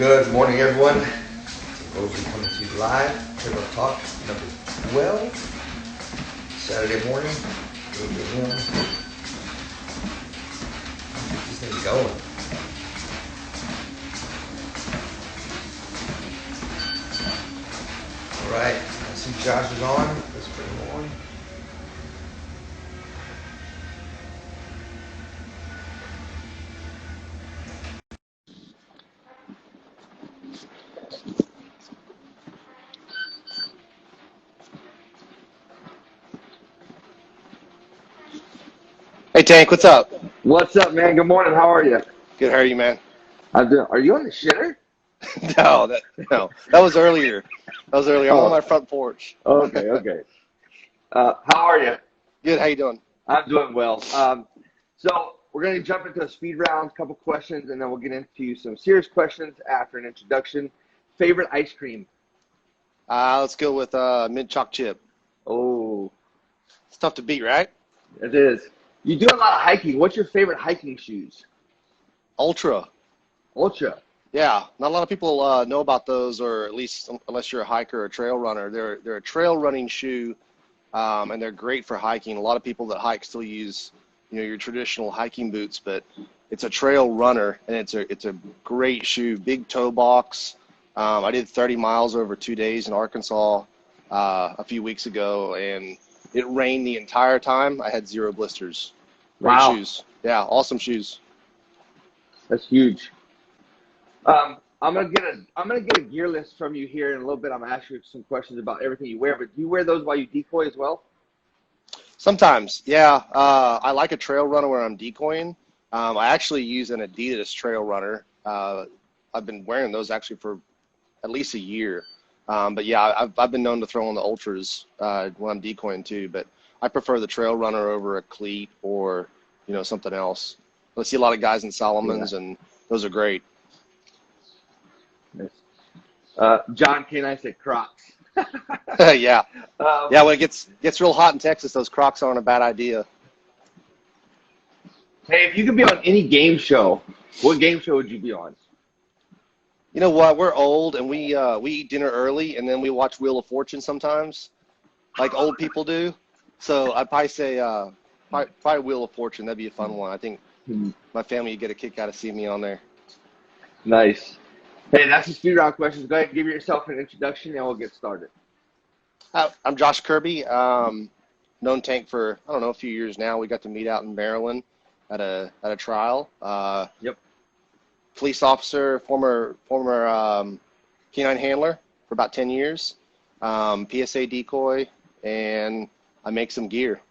Good morning, everyone. Mosley coming to you live. Treadmill Talk number 12. Saturday morning. We'll get him. Get this thing going. All right. I see Josh is on. Let's bring him on. Hey Tank, what's up? What's up, man? Good morning. How are you? Good, how are you, man? I'm doing. Are you on the shitter? No, that was earlier. I'm on my front porch. Okay. How are you? Good, how you doing? I'm doing well. So we're going to jump into a speed round, couple questions, and then we'll get into some serious questions after an introduction. Favorite ice cream? Let's go with mint choc chip. Oh, It's tough to beat, right? it is. You do a lot of hiking. What's your favorite hiking shoes? Ultra. Ultra. Yeah, not a lot of people know about those, or at least unless you're a hiker or a trail runner. They're a trail running shoe, and they're great for hiking. A lot of people that hike still use, your traditional hiking boots, but it's a trail runner, and it's a great shoe. Big toe box. I did 30 miles over 2 days in Arkansas a few weeks ago, and it rained the entire time. I had 0 blisters. Great Wow. shoes. Yeah, awesome shoes. That's huge. I'm gonna get a gear list from you here in a little bit. I'm gonna ask you some questions about everything you wear. But do you wear those while you decoy as well? Sometimes, yeah. I like a trail runner where I'm decoying. I actually use an Adidas trail runner. I've been wearing those actually for at least a year. But yeah, I've been known to throw on the ultras when I'm decoying too. But I prefer the trail runner over a cleat or something else. I see a lot of guys in Salomons, and those are great. Nice. John K. said Crocs. Yeah. Yeah, when it gets real hot in Texas, those Crocs aren't a bad idea. Hey, if you could be on any game show, what game show would you be on? You know what? We're old, and we eat dinner early, and then we watch Wheel of Fortune sometimes, like old people do. So I'd probably say probably Wheel of Fortune. That'd be a fun one. I think my family would get a kick out of seeing me on there. Nice. Hey, that's the speed round questions. Go ahead and give yourself an introduction, and we'll get started. I'm Josh Kirby. Known Tank for a few years now. We got to meet out in Maryland at a trial. Yep. Police officer, former canine handler for about 10 years. PSA decoy, and I make some gear.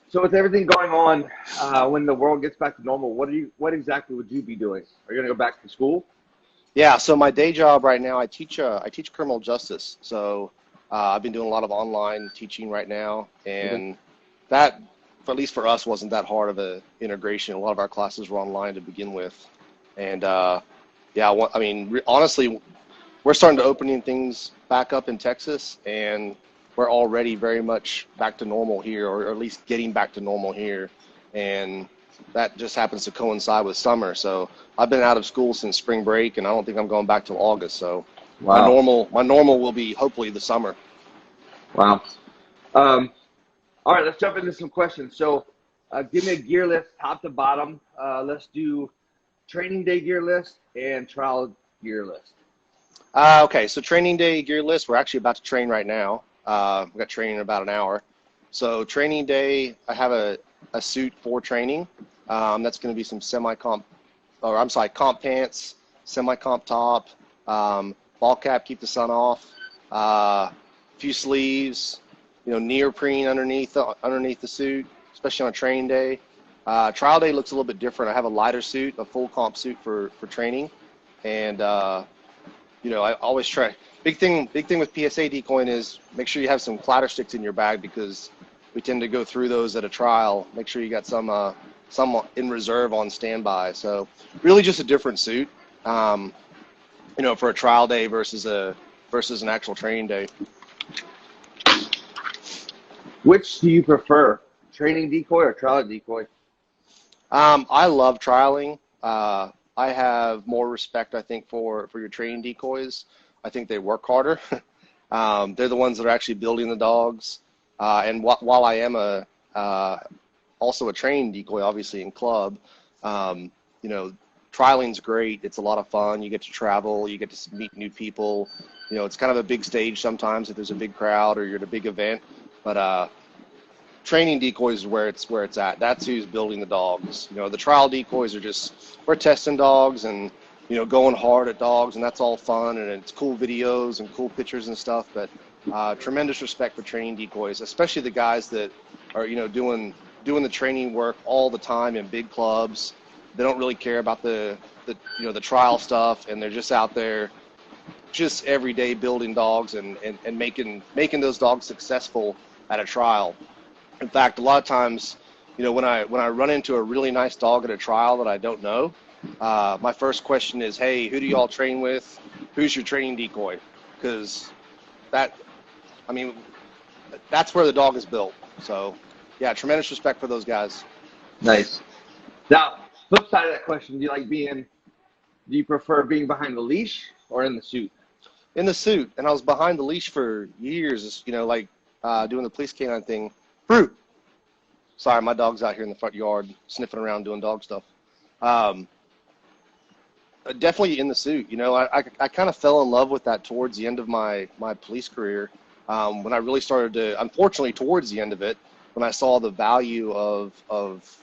So with everything going on, when the world gets back to normal, what exactly would you be doing? Are you gonna go back to school? Yeah. So my day job right now, I teach criminal justice. So I've been doing a lot of online teaching right now, and that, at least for us, wasn't that hard of a integration. A lot of our classes were online to begin with, and yeah, I mean, honestly, we're starting to opening things back up in Texas, and we're already very much back to normal here, or at least getting back to normal here, and that just happens to coincide with summer. So I've been out of school since spring break, and I don't think I'm going back till August. So Wow. my normal will be hopefully the summer. Wow. All right, let's jump into some questions. So give me a gear list, top to bottom. Let's do training day gear list and trial gear list. Okay, so training day gear list. We're actually about to train right now. We've got training in about an hour. So training day, I have a suit for training. That's going to be some comp pants, semi-comp top, ball cap, keep the sun off, a few sleeves, neoprene underneath the suit, especially on a training day. Trial day looks a little bit different. I have a lighter suit, a full comp suit for training, and I always try. Big thing with PSA decoying is make sure you have some clatter sticks in your bag, because we tend to go through those at a trial. Make sure you got some in reserve on standby. So really just a different suit, for a trial day versus an actual training day. Which do you prefer, training decoy or trial decoy? I love trialing. I have more respect, I think, for your training decoys. I think they work harder. They're the ones that are actually building the dogs. And while I am also a training decoy, obviously in club, you know, trialing's great. It's a lot of fun. You get to travel. You get to meet new people. You know, it's kind of a big stage sometimes if there's a big crowd or you're at a big event. But training decoys is where it's at. That's who's building the dogs. You know, the trial decoys are just, we're testing dogs and, you know, going hard at dogs, and that's all fun, and it's cool videos and cool pictures and stuff. But tremendous respect for training decoys, especially the guys that are, you know, doing the training work all the time in big clubs. They don't really care about the you know, the trial stuff, and they're just out there just every day building dogs and making those dogs successful at a trial. In fact, a lot of times, you know, when I run into a really nice dog at a trial that I don't know, my first question is, hey, who do y'all train with? Who's your training decoy? Because that's where the dog is built. So yeah, tremendous respect for those guys. Nice. Now, flip side of that question, do you prefer being behind the leash or in the suit? In the suit. And I was behind the leash for years, you know, like doing the police canine thing. Fruit. Sorry, my dog's out here in the front yard sniffing around doing dog stuff. Definitely in the suit. You know, I kind of fell in love with that towards the end of my police career. When I really started to, unfortunately, towards the end of it, when I saw the value of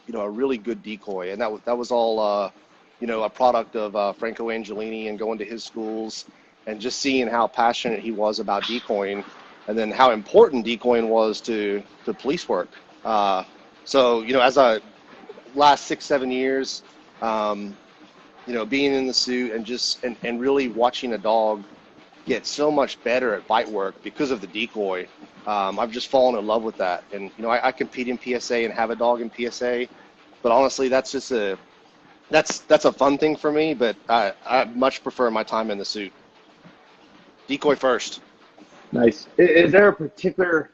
you know, a really good decoy, and that was all you know, a product of Franco Angelini and going to his schools and just seeing how passionate he was about decoying, and then how important decoying was to police work. So, you know, as I last 6-7 years, you know, being in the suit and just and really watching a dog get so much better at bite work because of the decoy, I've just fallen in love with that. And you know, I compete in PSA and have a dog in PSA, but honestly, that's just that's a fun thing for me. But I much prefer my time in the suit. Decoy first. Nice. Is there a particular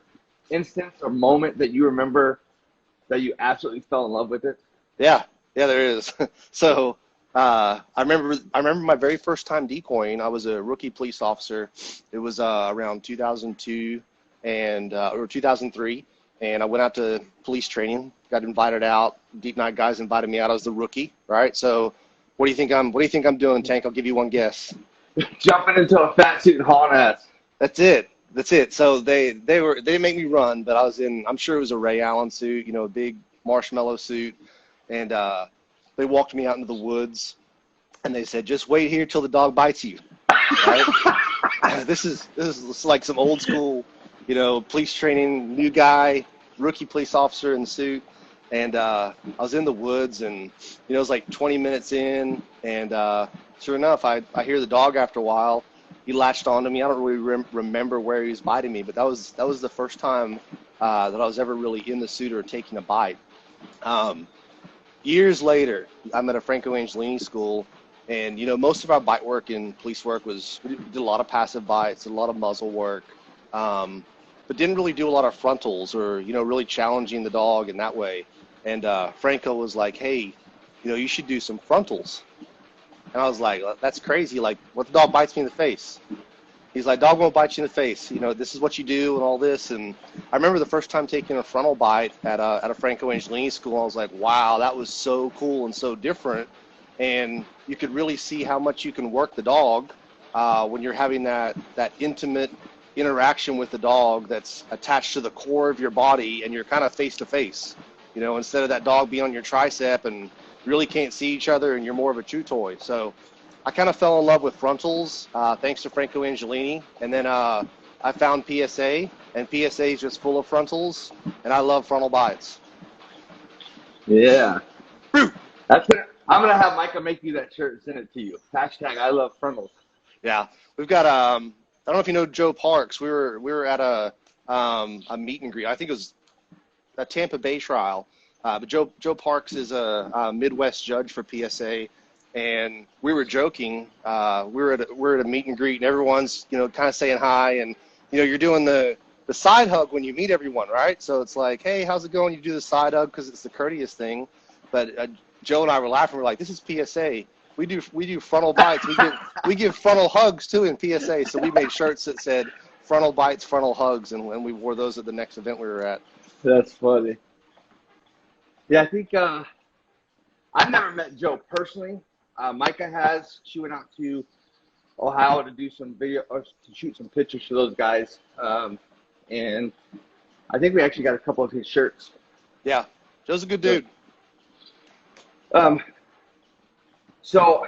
instance or moment that you remember that you absolutely fell in love with it? Yeah, there is. So I remember my very first time decoying. I was a rookie police officer. It was around 2002 or 2003, and I went out to police training. Got invited out. Deep Night guys invited me out. I was the rookie, right? So what do you think I'm doing, Tank? I'll give you one guess. Jumping into a fat suit and hauling ass. That's it. So they didn't make me run, but I was in, I'm sure it was a Ray Allen suit, you know, a big marshmallow suit, and they walked me out into the woods, and they said, just wait here till the dog bites you. Right? This is like some old school, you know, police training, new guy, rookie police officer in the suit. And I was in the woods, and, you know, it was like 20 minutes in, and sure enough, I hear the dog after a while. He latched onto me. I don't really remember where he was biting me, but that was the first time that I was ever really in the suit or taking a bite. Years later, I'm at a Franco Angelini school, and, you know, most of our bite work in police work we did a lot of passive bites, a lot of muzzle work, but didn't really do a lot of frontals or, you know, really challenging the dog in that way. And Franco was like, hey, you know, you should do some frontals. And I was like, that's crazy. Like, what, the dog bites me in the face? He's like, dog won't bite you in the face. You know, this is what you do and all this. And I remember the first time taking a frontal bite at a Franco Angelini school. I was like, wow, that was so cool and so different. And you could really see how much you can work the dog when you're having that intimate interaction with the dog that's attached to the core of your body, and you're kind of face to face. You know, instead of that dog being on your tricep and really can't see each other, and you're more of a chew toy. So I kind of fell in love with frontals thanks to Franco Angelini. And then I found PSA, and PSA is just full of frontals, and I love frontal bites. Yeah. I'm going to have Micah make you that shirt and send it to you. Hashtag I love frontals. Yeah. We've got, I don't know if you know Joe Parks. We were at a meet and greet. I think it was a Tampa Bay trial. But Joe Parks is a Midwest judge for PSA, and we were joking. We're at a meet and greet, and everyone's, you know, kind of saying hi, and, you know, you're doing the side hug when you meet everyone, right? So it's like, hey, how's it going? You do the side hug because it's the courteous thing. But Joe and I were laughing. We're like, this is PSA. we do frontal bites. We give frontal hugs too in PSA. So we made shirts that said frontal bites, frontal hugs, and we wore those at the next event we were at. That's funny. Yeah, I think I've never met Joe personally. Micah has. She went out to Ohio to do some video or to shoot some pictures for those guys, and I think we actually got a couple of his shirts. Yeah, Joe's a good dude. So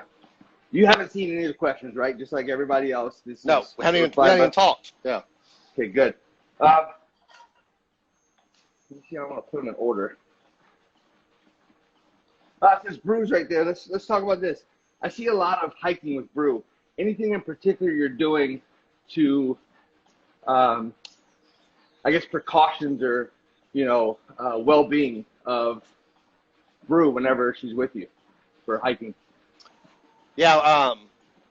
you haven't seen any of the questions, right? Just like everybody else. No, we haven't even talked. Yeah. Okay, good. Let me see. I want to put them in order. It says Brew's right there. Let's talk about this. I see a lot of hiking with Brew. Anything in particular you're doing to, I guess, precautions or, well-being of Brew whenever she's with you for hiking? Yeah,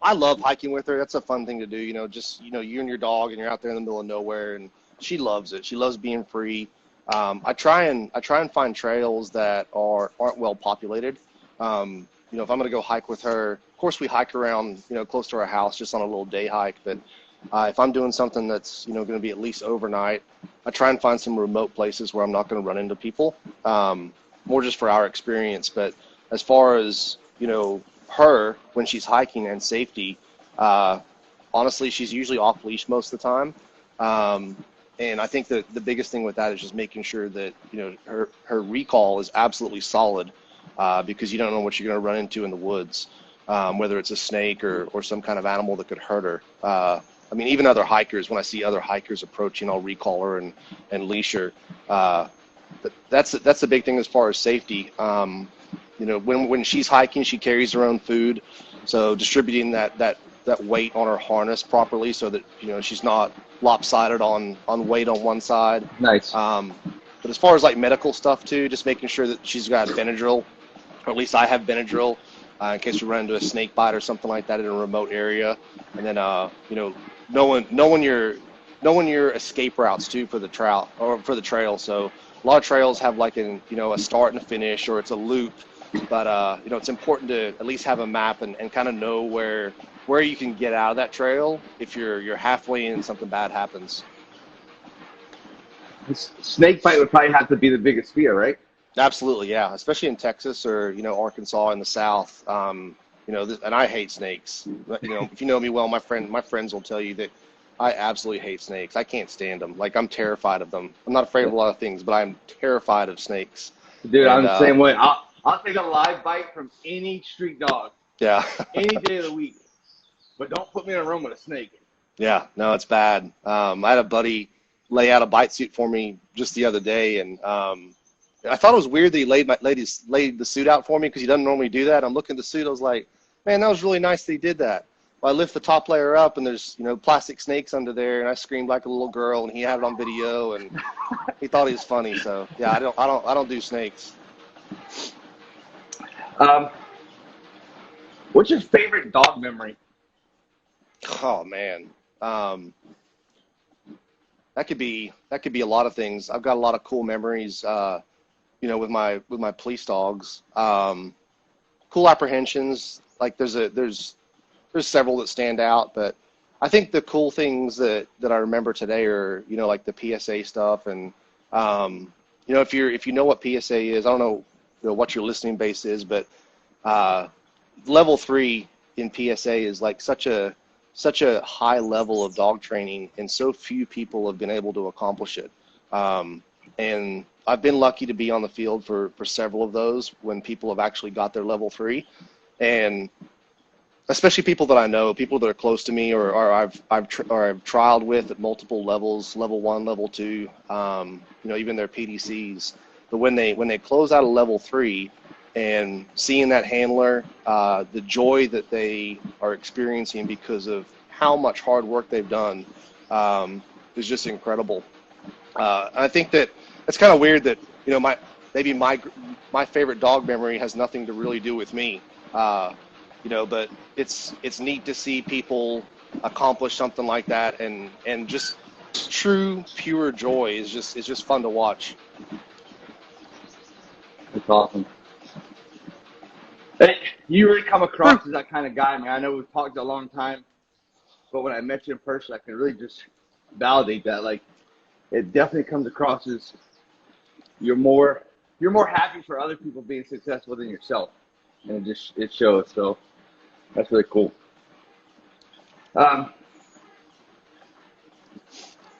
I love hiking with her. That's a fun thing to do. You and your dog, and you're out there in the middle of nowhere, and she loves it. She loves being free. I try and find trails that aren't well populated. If I'm going to go hike with her, of course we hike around, close to our house, just on a little day hike. But if I'm doing something that's, going to be at least overnight, I try and find some remote places where I'm not going to run into people, more just for our experience. But as far as, her, when she's hiking and safety, honestly, she's usually off leash most of the time. And I think that the biggest thing with that is just making sure that, her recall is absolutely solid, because you don't know what you're going to run into in the woods, whether it's a snake or some kind of animal that could hurt her. Even other hikers, when I see other hikers approaching, I'll recall her and leash her. That's the big thing as far as safety. When she's hiking, she carries her own food. So distributing that weight on her harness properly so that, she's not lopsided on weight on one side. Nice. But as far as like medical stuff too, just making sure that she's got Benadryl, or at least I have Benadryl, in case we run into a snake bite or something like that in a remote area. And then, knowing your escape routes too for the trail. So a lot of trails have like a start and a finish, or it's a loop. But it's important to at least have a map and kind of know where you can get out of that trail if you're halfway in and something bad happens. Snake bite would probably have to be the biggest fear, right? Absolutely, yeah. Especially in Texas or Arkansas in the South. And I hate snakes. If you know me well, my friends will tell you that I absolutely hate snakes. I can't stand them. Like, I'm terrified of them. I'm not afraid of a lot of things, but I'm terrified of snakes. Dude, I'm the same way. I'll take a live bite from any street dog. Yeah. Any day of the week. But don't put me in a room with a snake. Yeah, no, it's bad. I had a buddy lay out a bite suit for me just the other day, and I thought it was weird that he laid the suit out for me because he doesn't normally do that. I'm looking at the suit, I was like, man, that was really nice that he did that. Well, I lift the top layer up, and there's plastic snakes under there, and I screamed like a little girl, and he had it on video, and he thought he was funny. So yeah, I don't do snakes. What's your favorite dog memory? Oh man, that could be a lot of things. I've got a lot of cool memories, with my police dogs. Cool apprehensions. Like there's several that stand out, but I think the cool things that I remember today are like the PSA stuff, and if you know what PSA is, I don't know, what your listening base is, but level 3 in PSA is like such a high level of dog training, and so few people have been able to accomplish it. And I've been lucky to be on the field for several of those when people have actually got their level 3, and especially people that I know, people that are close to me, or I've trialed with at multiple levels, level 1, level 2, even their PDCs. But when they close out a level 3, and seeing that handler, the joy that they are experiencing because of how much hard work they've done, is just incredible. I think that it's kind of weird that my favorite dog memory has nothing to really do with me. But it's neat to see people accomplish something like that, and just true pure joy is just fun to watch. That's awesome. Hey, You really come across as that kind of guy, man. I know we've talked a long time, but when I met you in person, I can really just validate that. Like, it definitely comes across as you're more happy for other people being successful than yourself, and it shows. So that's really cool.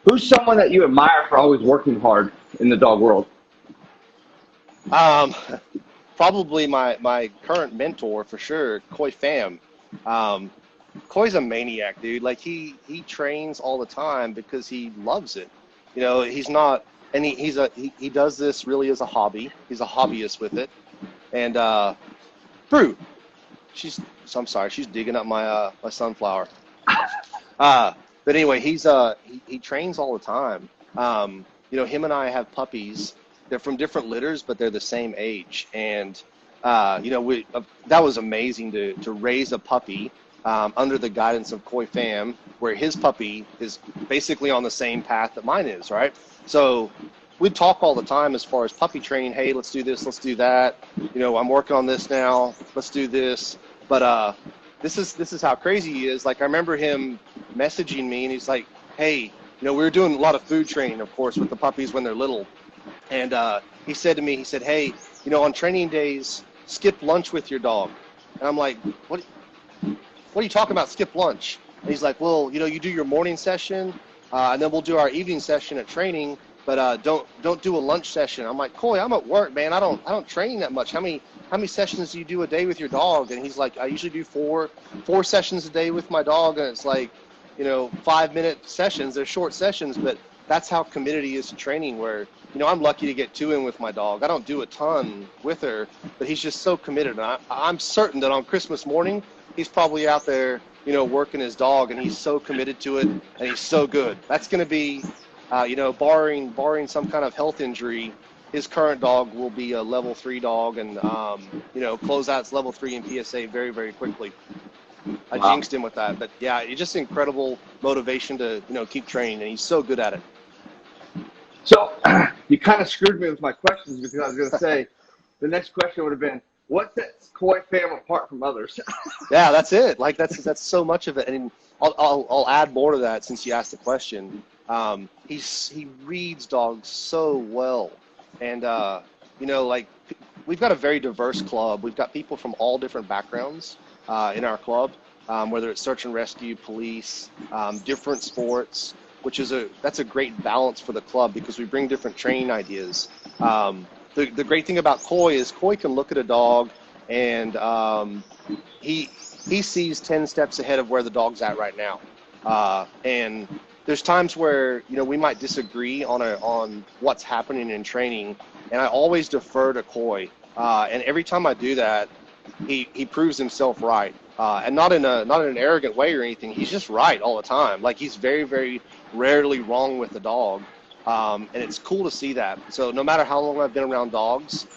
Who's someone that you admire for always working hard in the dog world? Probably my current mentor for sure, Coy Pham. Coy's a maniac, dude. Like he trains all the time because he loves it. You know, he's not, and he does this really as a hobby. He's a hobbyist with it. And Brew, I'm sorry, she's digging up my my sunflower. But anyway, he trains all the time. You know, him and I have puppies. They're from different litters, but they're the same age. And, you know, that was amazing to raise a puppy under the guidance of Coy Pham, where his puppy is basically on the same path that mine is, right? So we talk all the time as far as puppy training. Hey, let's do this, let's do that. You know, I'm working on this now. Let's do this. But this is how crazy he is. Like, I remember him messaging me, and he's like, hey, you know, we were doing a lot of food training, of course, with the puppies when they're little. And he said to me, he said, hey, you know, on training days, skip lunch with your dog. And I'm like, what are you talking about, skip lunch? And he's like, well, you know, you do your morning session, and then we'll do our evening session at training, but don't do a lunch session. I'm like, Coy, I'm at work, man. I don't train that much. How many sessions do you do a day with your dog? And he's like, I usually do four sessions a day with my dog, and it's like, you know, 5-minute sessions. They're short sessions, but that's how committed he is to training, where, you know, I'm lucky to get 2 in with my dog. I don't do a ton with her, but he's just so committed. And I'm certain that on Christmas morning, he's probably out there, you know, working his dog, and he's so committed to it, and he's so good. That's going to be, you know, barring some kind of health injury, his current dog will be a level 3 dog, and, you know, closeouts level 3 in PSA very, very quickly. I jinxed him with that. But, yeah, it's just incredible motivation to, you know, keep training, and he's so good at it. So you kind of screwed me with my questions, because I was going to say the next question would have been, what sets Coy Pham apart from others? Yeah, that's it. Like that's so much of it. And I'll add more to that since you asked the question. He reads dogs so well, and you know, like, we've got a very diverse club. We've got people from all different backgrounds in our club, whether it's search and rescue, police, different sports, which is that's a great balance for the club, because we bring different training ideas. The great thing about Coy is Coy can look at a dog, and he sees 10 steps ahead of where the dog's at right now. And there's times where, you know, we might disagree on what's happening in training, and I always defer to Coy. And every time I do that, he proves himself right. And not in an arrogant way or anything. He's just right all the time. Like, he's very, very rarely wrong with the dog. And it's cool to see that. So no matter how long I've been around dogs,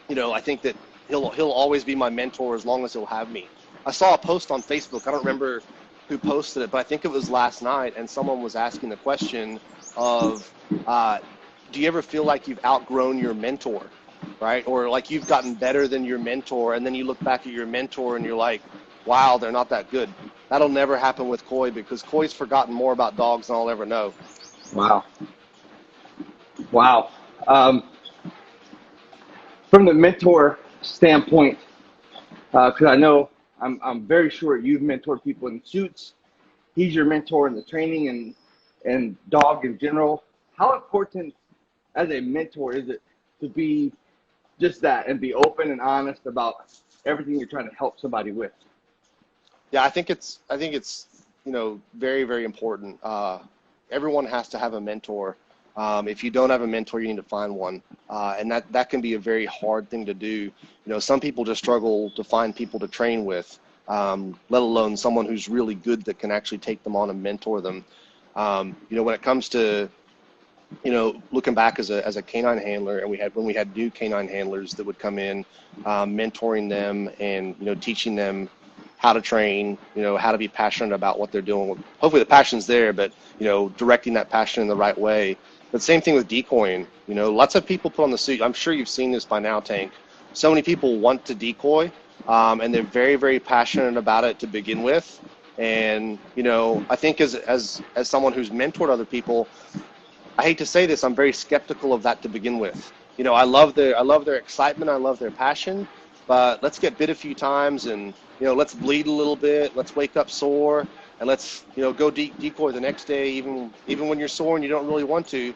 you know, I think that he'll always be my mentor as long as he'll have me. I saw a post on Facebook. I don't remember who posted it, but I think it was last night, and someone was asking the question of, do you ever feel like you've outgrown your mentor, right? Or like you've gotten better than your mentor, and then you look back at your mentor and you're like, wow, they're not that good. That'll never happen with Coy, because Coy's forgotten more about dogs than I'll ever know. Wow. Wow. From the mentor standpoint, because I know I'm very sure you've mentored people in suits. He's your mentor in the training and dog in general. How important as a mentor is it to be just that and be open and honest about everything you're trying to help somebody with? Yeah, I think it's you know, very, very important. Everyone has to have a mentor. If you don't have a mentor, you need to find one. And that can be a very hard thing to do. You know, some people just struggle to find people to train with, let alone someone who's really good that can actually take them on and mentor them. You know, when it comes to, you know, looking back as a canine handler, and when we had new canine handlers that would come in, mentoring them and, you know, teaching them how to train, you know, how to be passionate about what they're doing. Hopefully the passion's there, but, you know, directing that passion in the right way. But same thing with decoying. You know, lots of people put on the suit. I'm sure you've seen this by now, Tank. so many people want to decoy, and they're very, very passionate about it to begin with. And, you know, I think as someone who's mentored other people, I hate to say this, I'm very skeptical of that to begin with. You know, I love their excitement, I love their passion, but let's get bit a few times, and, you know, let's bleed a little bit, let's wake up sore, and let's, you know, go decoy the next day, even when you're sore and you don't really want to.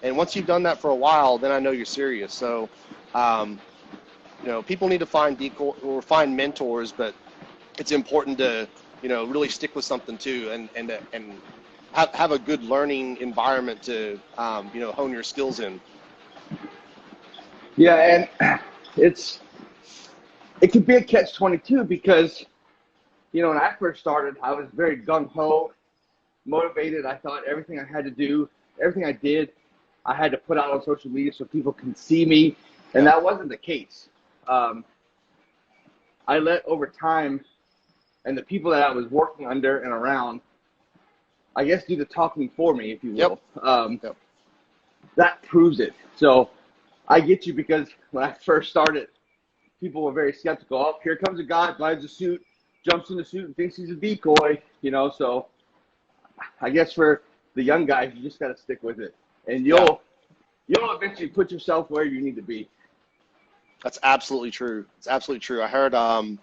And once you've done that for a while, then I know you're serious. So, you know, people need to find decoy or find mentors, but it's important to, you know, really stick with something too, and have a good learning environment to, you know, hone your skills in. Yeah, and it could be a catch-22 because, you know, when I first started, I was very gung-ho, motivated. I thought everything I had to do, everything I did, I had to put out on social media so people can see me, and that wasn't the case. I let over time, and the people that I was working under and around, I guess, do the talking for me, if you will. Yep. That proves it. So I get you, because when I first started, people were very skeptical. Oh, here comes a guy, buys a suit, jumps in the suit, and thinks he's a decoy, you know. So I guess for the young guys, you just got to stick with it, and you'll eventually put yourself where you need to be. That's absolutely true. It's absolutely true. I heard, I'm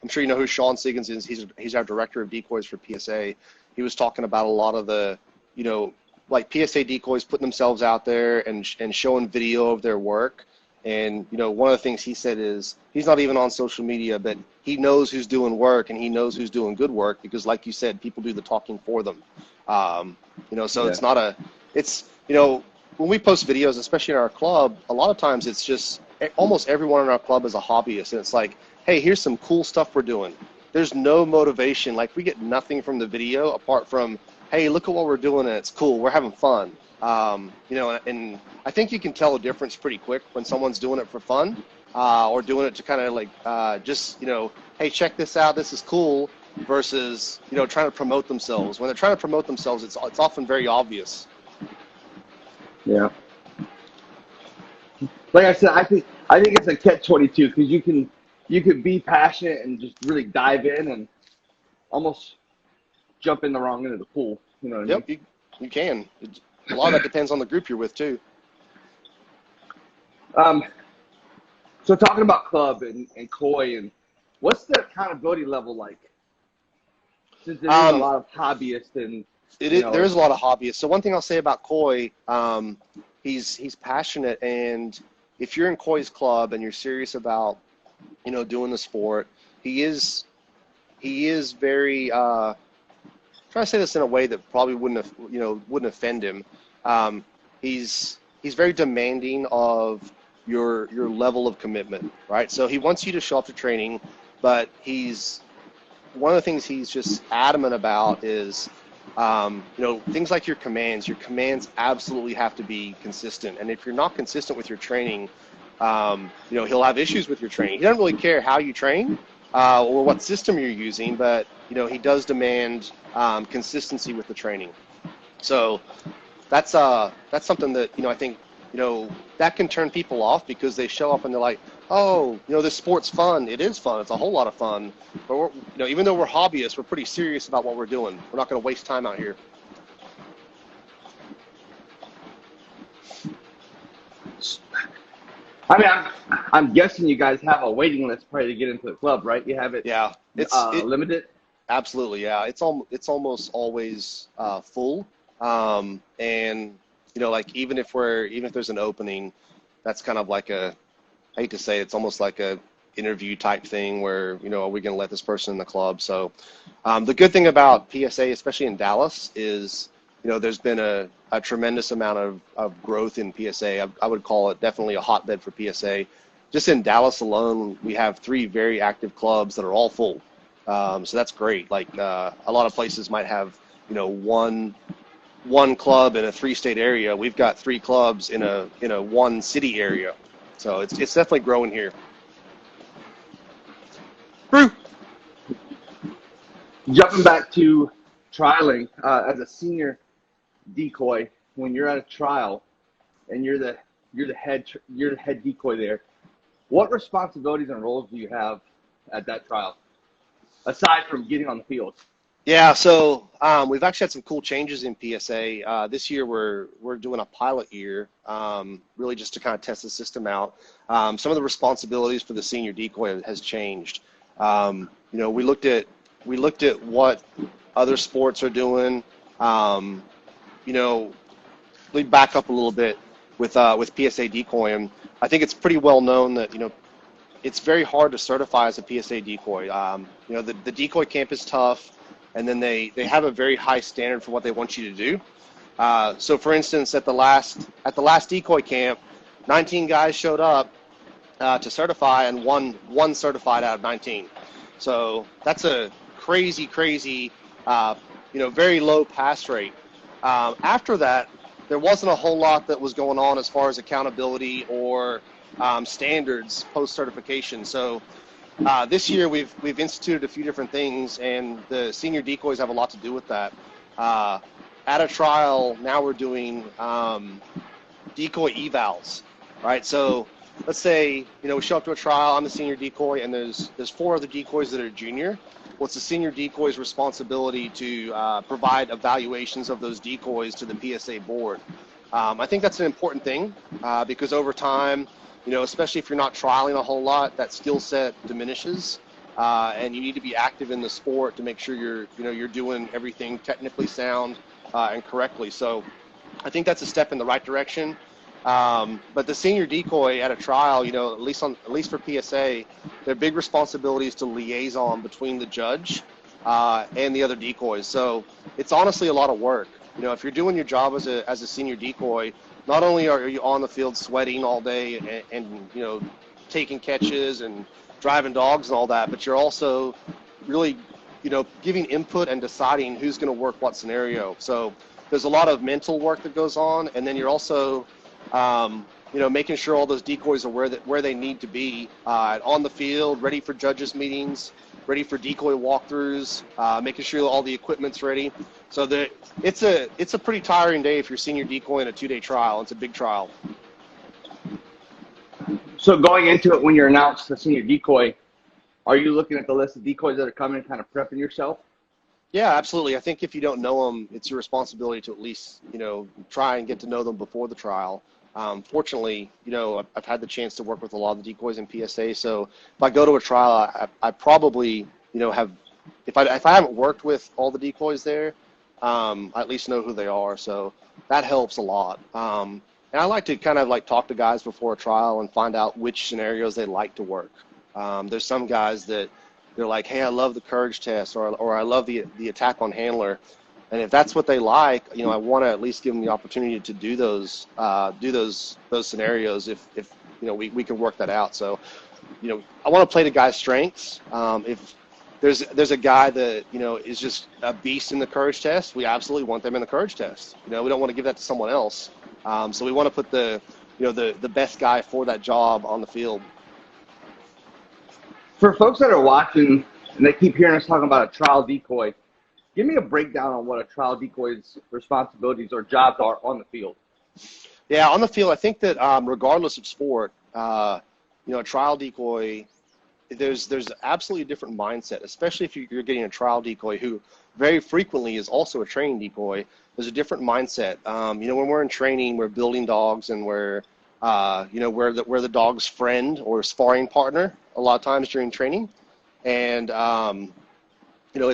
sure you know who Sean Siggins is. He's our director of decoys for PSA. He was talking about a lot of the, you know, like PSA decoys putting themselves out there and showing video of their work. And, you know, one of the things he said is he's not even on social media, but he knows who's doing work and he knows who's doing good work because, like you said, people do the talking for them. You know, so it's, you know, when we post videos, especially in our club, a lot of times it's just almost everyone in our club is a hobbyist. And it's like, hey, here's some cool stuff we're doing. There's no motivation. Like, we get nothing from the video apart from, hey, look at what we're doing and it's cool. We're having fun. You know, and I think you can tell a difference pretty quick when someone's doing it for fun, or doing it to kind of like, just, you know, hey, check this out, this is cool, versus, you know, trying to promote themselves. When they're trying to promote themselves, it's often very obvious. Yeah. Like I said, I think it's a catch-22 because you can be passionate and just really dive in and almost jump in the wrong end of the pool. You know what I mean? You can. A lot of that depends on the group you're with too. So talking about club and Koi, and what's the accountability level like? Since there's a lot of hobbyists and there is a lot of hobbyists. So one thing I'll say about Koi, he's passionate, and if you're in Koi's club and you're serious about, you know, doing the sport, he is very trying to say this in a way that probably wouldn't offend him. He's very demanding of your level of commitment, right? So he wants you to show up to training, but one of the things he's just adamant about is, you know, things like your commands. Your commands absolutely have to be consistent, and if you're not consistent with your training, you know, he'll have issues with your training. He doesn't really care how you train or what system you're using, but, you know, he does demand consistency with the training. So that's something that, you know, I think, you know, that can turn people off because they show up and they're like, oh, you know, this sport's fun. It is fun. It's a whole lot of fun. But we're, you know, even though we're hobbyists, we're pretty serious about what we're doing. We're not going to waste time out here. I mean, I'm guessing you guys have a waiting list probably to get into the club, right? You have it. Yeah, it's limited. Absolutely, yeah. It's almost always full. And, you know, like even if there's an opening, that's kind of like I hate to say it's almost like a interview type thing where, you know, are we going to let this person in the club? So the good thing about PSA, especially in Dallas, is, you know, there's been a tremendous amount of growth in PSA. I would call it definitely a hotbed for PSA. Just in Dallas alone, we have 3 very active clubs that are all full. So that's great. Like a lot of places might have, you know, one club in a 3-state area. We've got 3 clubs in a 1-city area. So it's definitely growing here. Jumping back to trialing, as a senior decoy, when you're at a trial and you're the head decoy there, What responsibilities and roles do you have at that trial, aside from getting on the field? Yeah, so we've actually had some cool changes in PSA. This year we're doing a pilot year, really just to kind of test the system out. Some of the responsibilities for the senior decoy has changed. You know, we looked at what other sports are doing. You know, we back up a little bit with PSA decoy, and I think it's pretty well known that, you know, it's very hard to certify as a PSA decoy. You know, the decoy camp is tough, and then they have a very high standard for what they want you to do. So for instance, at the last decoy camp, 19 guys showed up to certify, and one certified out of 19. So that's a crazy, you know, very low pass rate. After that, there wasn't a whole lot that was going on as far as accountability or standards post-certification. So this year we've instituted a few different things, and the senior decoys have a lot to do with that. At a trial, now we're doing decoy evals, right? So let's say, you know, we show up to a trial, I'm the senior decoy, and there's 4 other decoys that are junior. Well, it's the senior decoy's responsibility to provide evaluations of those decoys to the PSA board. I think that's an important thing because over time, you know, especially if you're not trialing a whole lot, that skill set diminishes, and you need to be active in the sport to make sure you're doing everything technically sound and correctly. So I think that's a step in the right direction. But the senior decoy at a trial, you know, at least for PSA, their big responsibility is to liaison between the judge and the other decoys. So it's honestly a lot of work. You know, if you're doing your job as a senior decoy, not only are you on the field sweating all day and you know, taking catches and driving dogs and all that, but you're also really, you know, giving input and deciding who's going to work what scenario. So there's a lot of mental work that goes on, and then you're also you know, making sure all those decoys are where they need to be on the field, ready for judges meetings, ready for decoy walkthroughs, making sure all the equipment's ready. So it's a pretty tiring day if you're senior decoy in a 2-day trial. It's a big trial. So going into it, when you're announced the senior decoy, are you looking at the list of decoys that are coming and kind of prepping yourself? Yeah, absolutely. I think if you don't know them, it's your responsibility to at least, you know, try and get to know them before the trial. Fortunately, you know, I've had the chance to work with a lot of the decoys in PSA. So if I go to a trial, I probably, you know, have, if I haven't worked with all the decoys there, I at least know who they are. So that helps a lot. And I like to kind of like talk to guys before a trial and find out which scenarios they like to work. There's some guys that they're like, hey, I love the courage test, or I love the attack on handler. And if that's what they like, you know, I want to at least give them the opportunity to do those scenarios if you know, we can work that out. So, you know, I want to play to guys' strengths. If there's a guy that, you know, is just a beast in the courage test, we absolutely want them in the courage test. You know, we don't want to give that to someone else. So we want to put the best guy for that job on the field. For folks that are watching and they keep hearing us talking about a trial decoy, give me a breakdown on what a trial decoy's responsibilities or jobs are on the field. Yeah, on the field, I think that regardless of sport, you know, a trial decoy, there's absolutely a different mindset, especially if you're getting a trial decoy who very frequently is also a training decoy. There's a different mindset. You know, when we're in training, we're building dogs, and we're you know, we're the dog's friend or sparring partner a lot of times during training, and you know,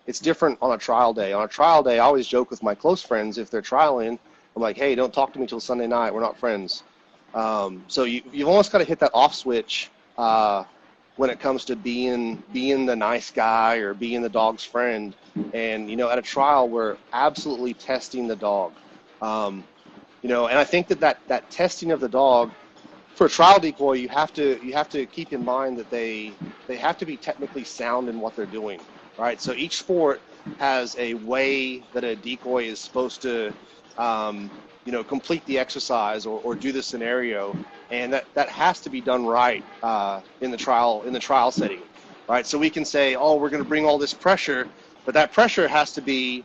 it's different on a trial day. On a trial day, I always joke with my close friends if they're trialing, I'm like, hey, don't talk to me till Sunday night. We're not friends. So you've almost got to hit that off switch when it comes to being the nice guy or being the dog's friend. And, you know, at a trial, we're absolutely testing the dog. You know, and I think that testing of the dog, for a trial decoy, you have to keep in mind that they have to be technically sound in what they're doing. Right, so each sport has a way that a decoy is supposed to, you know, complete the exercise or do the scenario, and that has to be done right in the trial setting, right? So we can say, oh, we're going to bring all this pressure, but that pressure has to be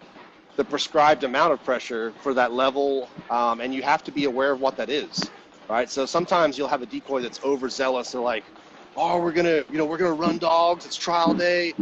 the prescribed amount of pressure for that level, and you have to be aware of what that is. right? So sometimes you'll have a decoy that's overzealous. They're like, oh, we're gonna run dogs. It's trial day.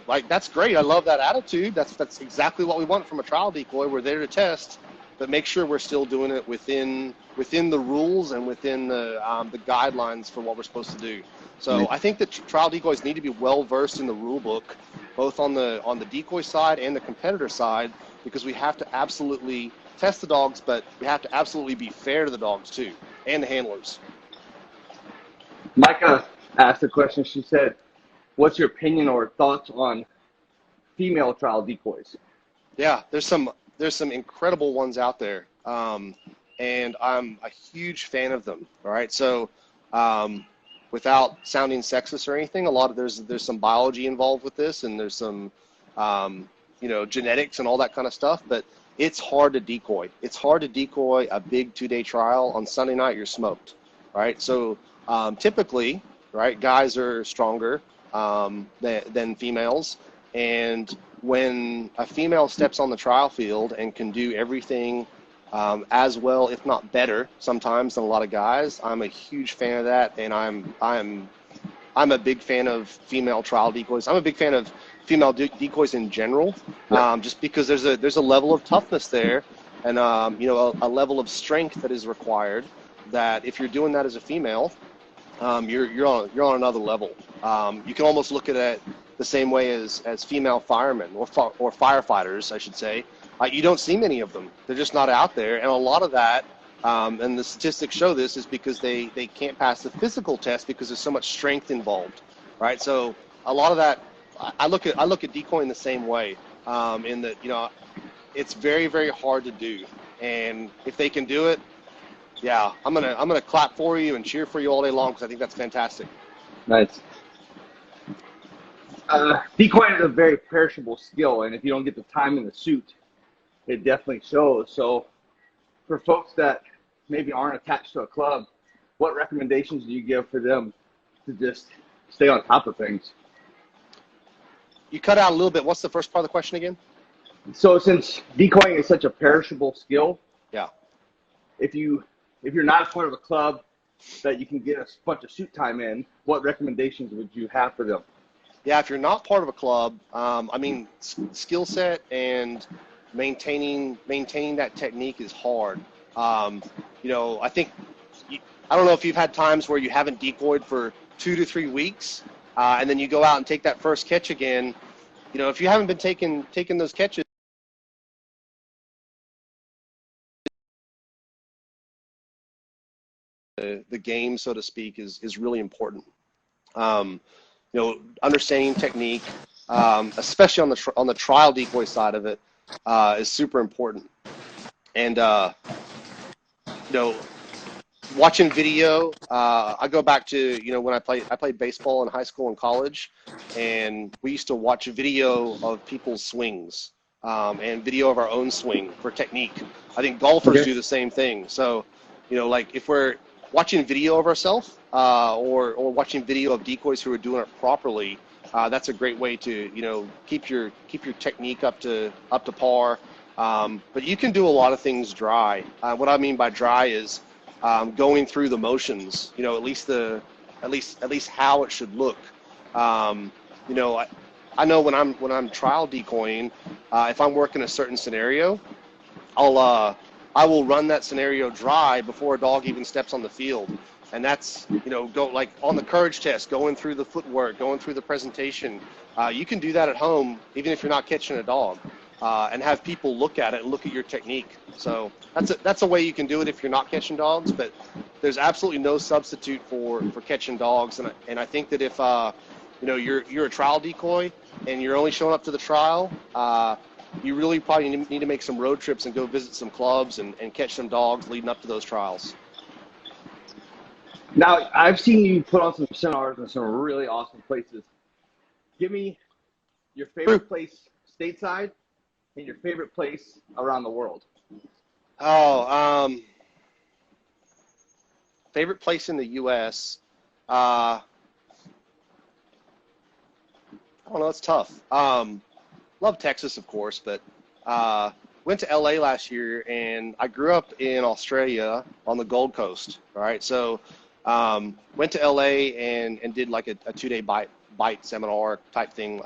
Like that's great. I love that attitude. That's exactly what we want from a trial decoy. We're there to test, but make sure we're still doing it within the rules and within the guidelines for what we're supposed to do. So I think that trial decoys need to be well versed in the rule book, both on the decoy side and the competitor side, because we have to absolutely test the dogs, but we have to absolutely be fair to the dogs too, and the handlers. Micah asked a question. She said, what's your opinion or thoughts on female trial decoys? Yeah, there's some incredible ones out there, and I'm a huge fan of them. All right, so without sounding sexist or anything, there's some biology involved with this, and there's some genetics and all that kind of stuff, but it's hard to decoy. It's hard to decoy a big 2-day trial. On Sunday night, you're smoked, right? So typically, right, guys are stronger than females, and when a female steps on the trial field and can do everything as well, if not better, sometimes than a lot of guys, I'm a huge fan of that, and I'm a big fan of female trial decoys. I'm a big fan of female decoys in general, just because there's a level of toughness there, and a level of strength that is required. That if you're doing that as a female, you're on another level. You can almost look at it the same way as female firemen or firefighters, I should say. You don't see many of them. They're just not out there, and a lot of that, and the statistics show this, is because they can't pass the physical test because there's so much strength involved, right? So a lot of that, I look at decoying the same way, in that it's very, very hard to do, and if they can do it, yeah, I'm gonna clap for you and cheer for you all day long, because I think that's fantastic. Nice. Decoying is a very perishable skill, and if you don't get the time in the suit, it definitely shows. So for folks that maybe aren't attached to a club, what recommendations do you give for them to just stay on top of things? You cut out a little bit. What's the first part of the question again? So since decoying is such a perishable skill, yeah, if you're not a part of a club that you can get a bunch of suit time in, what recommendations would you have for them? Yeah, if you're not part of a club, skill set and maintaining that technique is hard. I think, I don't know if you've had times where you haven't decoyed for 2 to 3 weeks, and then you go out and take that first catch again. If you haven't been taking those catches, the game, so to speak, is really important. Understanding technique, especially on the trial decoy side of it, is super important. And watching video, I go back to when I played baseball in high school and college, and we used to watch video of people's swings, and video of our own swing for technique. I think golfers do the same thing. So like if we're watching video of ourselves, or watching video of decoys who are doing it properly, that's a great way to keep your technique up to par. But you can do a lot of things dry. What I mean by dry is going through the motions. At least how it should look. I know when I'm trial decoying, if I'm working a certain scenario, I will run that scenario dry before a dog even steps on the field. And that's, go like on the courage test, going through the footwork, going through the presentation. You can do that at home, even if you're not catching a dog, and have people look at it and look at your technique. So that's a way you can do it if you're not catching dogs, but there's absolutely no substitute for catching dogs. And I think that if, you're a trial decoy and you're only showing up to the trial, you really probably need to make some road trips and go visit some clubs and catch some dogs leading up to those trials. Now, I've seen you put on some seminars in some really awesome places. Give me your favorite place stateside and your favorite place around the world. Favorite place in the U.S. I don't know. It's tough. Love Texas, of course, but went to LA last year, and I grew up in Australia on the Gold Coast. All right, so went to LA and did like a 2-day bite seminar type thing.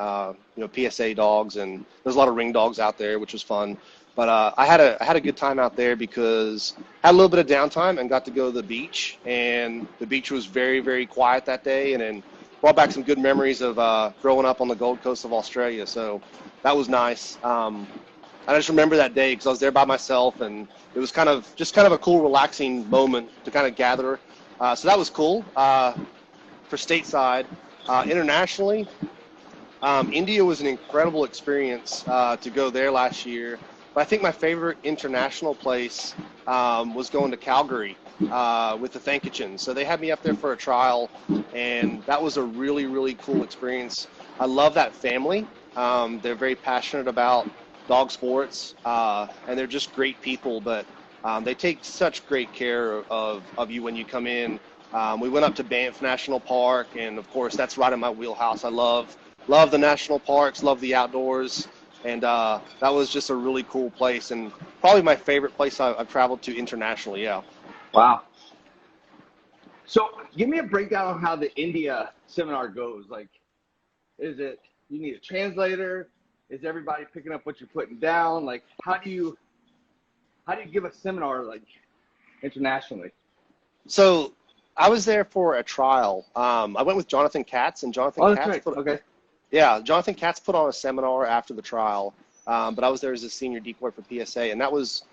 PSA dogs, and there's a lot of ring dogs out there, which was fun. But I had a good time out there because I had a little bit of downtime and got to go to the beach, and the beach was very, very quiet that day, and then brought back some good memories of growing up on the Gold Coast of Australia. So that was nice. I just remember that day because I was there by myself, and it was kind of a cool, relaxing moment to kind of gather. So that was cool for stateside. Internationally, India was an incredible experience to go there last year. But I think my favorite international place was going to Calgary with the Thankachins. So they had me up there for a trial, and that was a really, really cool experience. I love that family. They're very passionate about dog sports, and they're just great people, but they take such great care of you when you come in. We went up to Banff National Park, and of course that's right in my wheelhouse. I love the national parks, love the outdoors, and that was just a really cool place, and probably my favorite place I've traveled to internationally. Yeah. Wow. So give me a breakdown on how the India seminar goes. Like, is it you need a translator? Is everybody picking up what you're putting down? Like, how do you give a seminar like internationally? So I was there for a trial. I went with Jonathan Katz, and Jonathan Katz put on a seminar after the trial. But I was there as a senior decoy for PSA, and that was